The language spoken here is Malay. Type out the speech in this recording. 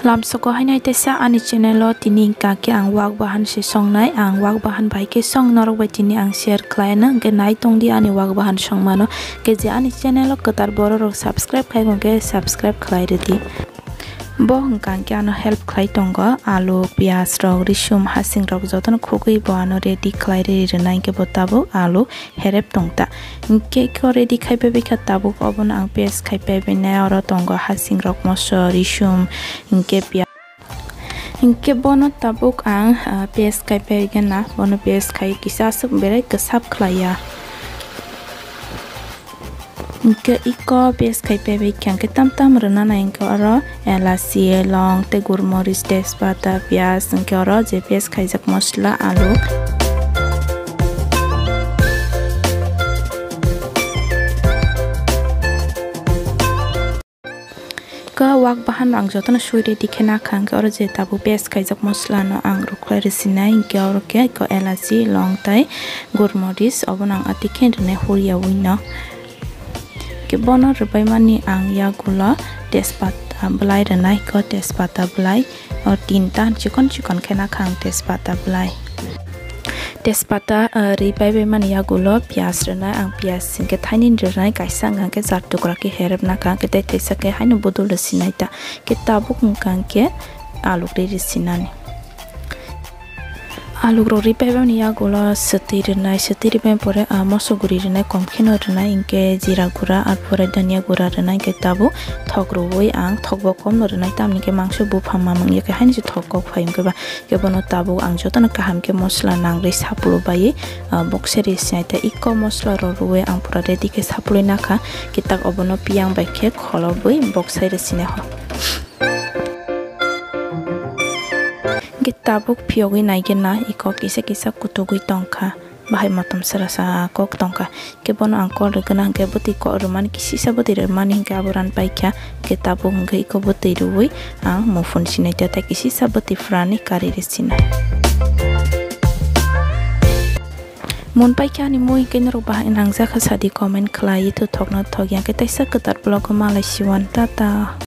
Lamsoko hainai tesa ani channel tini kaki ang Wahan si song nai ang Wahan Bahai khy Swng norok bai tini ang share khlaina ke nai tong di ani Wahan song mano ke je ani channel ketar boro rok subscribe khai ke subscribe khlai redi bo hangkang ke ano help khlai tongo alu pias rok risum hasing rok jotono khogui bo ano ready khlai re nai ke botabo alu herep tongta ke ko ready khai pe bikha tabo obon ang pias khai pe na oro tongo hasing rok moso risum ke pias Inke bono tabuk ang pias kai pegena bono pias kai kisa sub berai kesap klaya. Inke iko pias kai pebe kyang ke tam rena na inke oro elasi long te gurmoris tespata pias inke oro je pias kai jak mosla alu. Ka wak bahan ang jotono shui ready khena khang ke oro je tabu paste khaijak masala no ang ruklai resina inke oro ke ko elachi long tai gurmoris obonang atikhen rene huria wino ke bono rupai mani ang ya gula tespata blai renai ko tespata blai or tinta chikon khena khang tespata blai tespata ripai be mani ya gulo pias rena ang pias singke thainin renai kaisang ang ke zat tukra ke herep na ka ke te sake haino bodol sinai ta ke tabuk ngkang ke aluk ri sinani aluk ro ripai be mani ya gulo sati be pore moso guri renai komkhino renai inke jira gura ar pore dania gura renai ke tabu thogro boi ang thogbo kom no renai tamni ke mangso bu phamma mang ye ke haini thogko phaim ke ba ke bono tabu ang jotono kaham ke mosla nangre saplo bai boxeri saita ikko mosla ro ruwe ang pura ready ke saplo nakha kitak obono piang bai ke kholo boi boxeri sine ho tabuk piogi naigena iko kisa kutugui tongkha bahai matom sarasa kok tongkha ke bono angkol regana ke buti ko roman kisi saboti roman hingga aburan paikya ke tabuk ngai iko buti ruwi ang mufun sinai ta kisi saboti frani kari resina mon paikya ni moi ken ro bahai nangja khasadi comment khlai tu thokna thogya ke taisa ketar blog malai siwan tata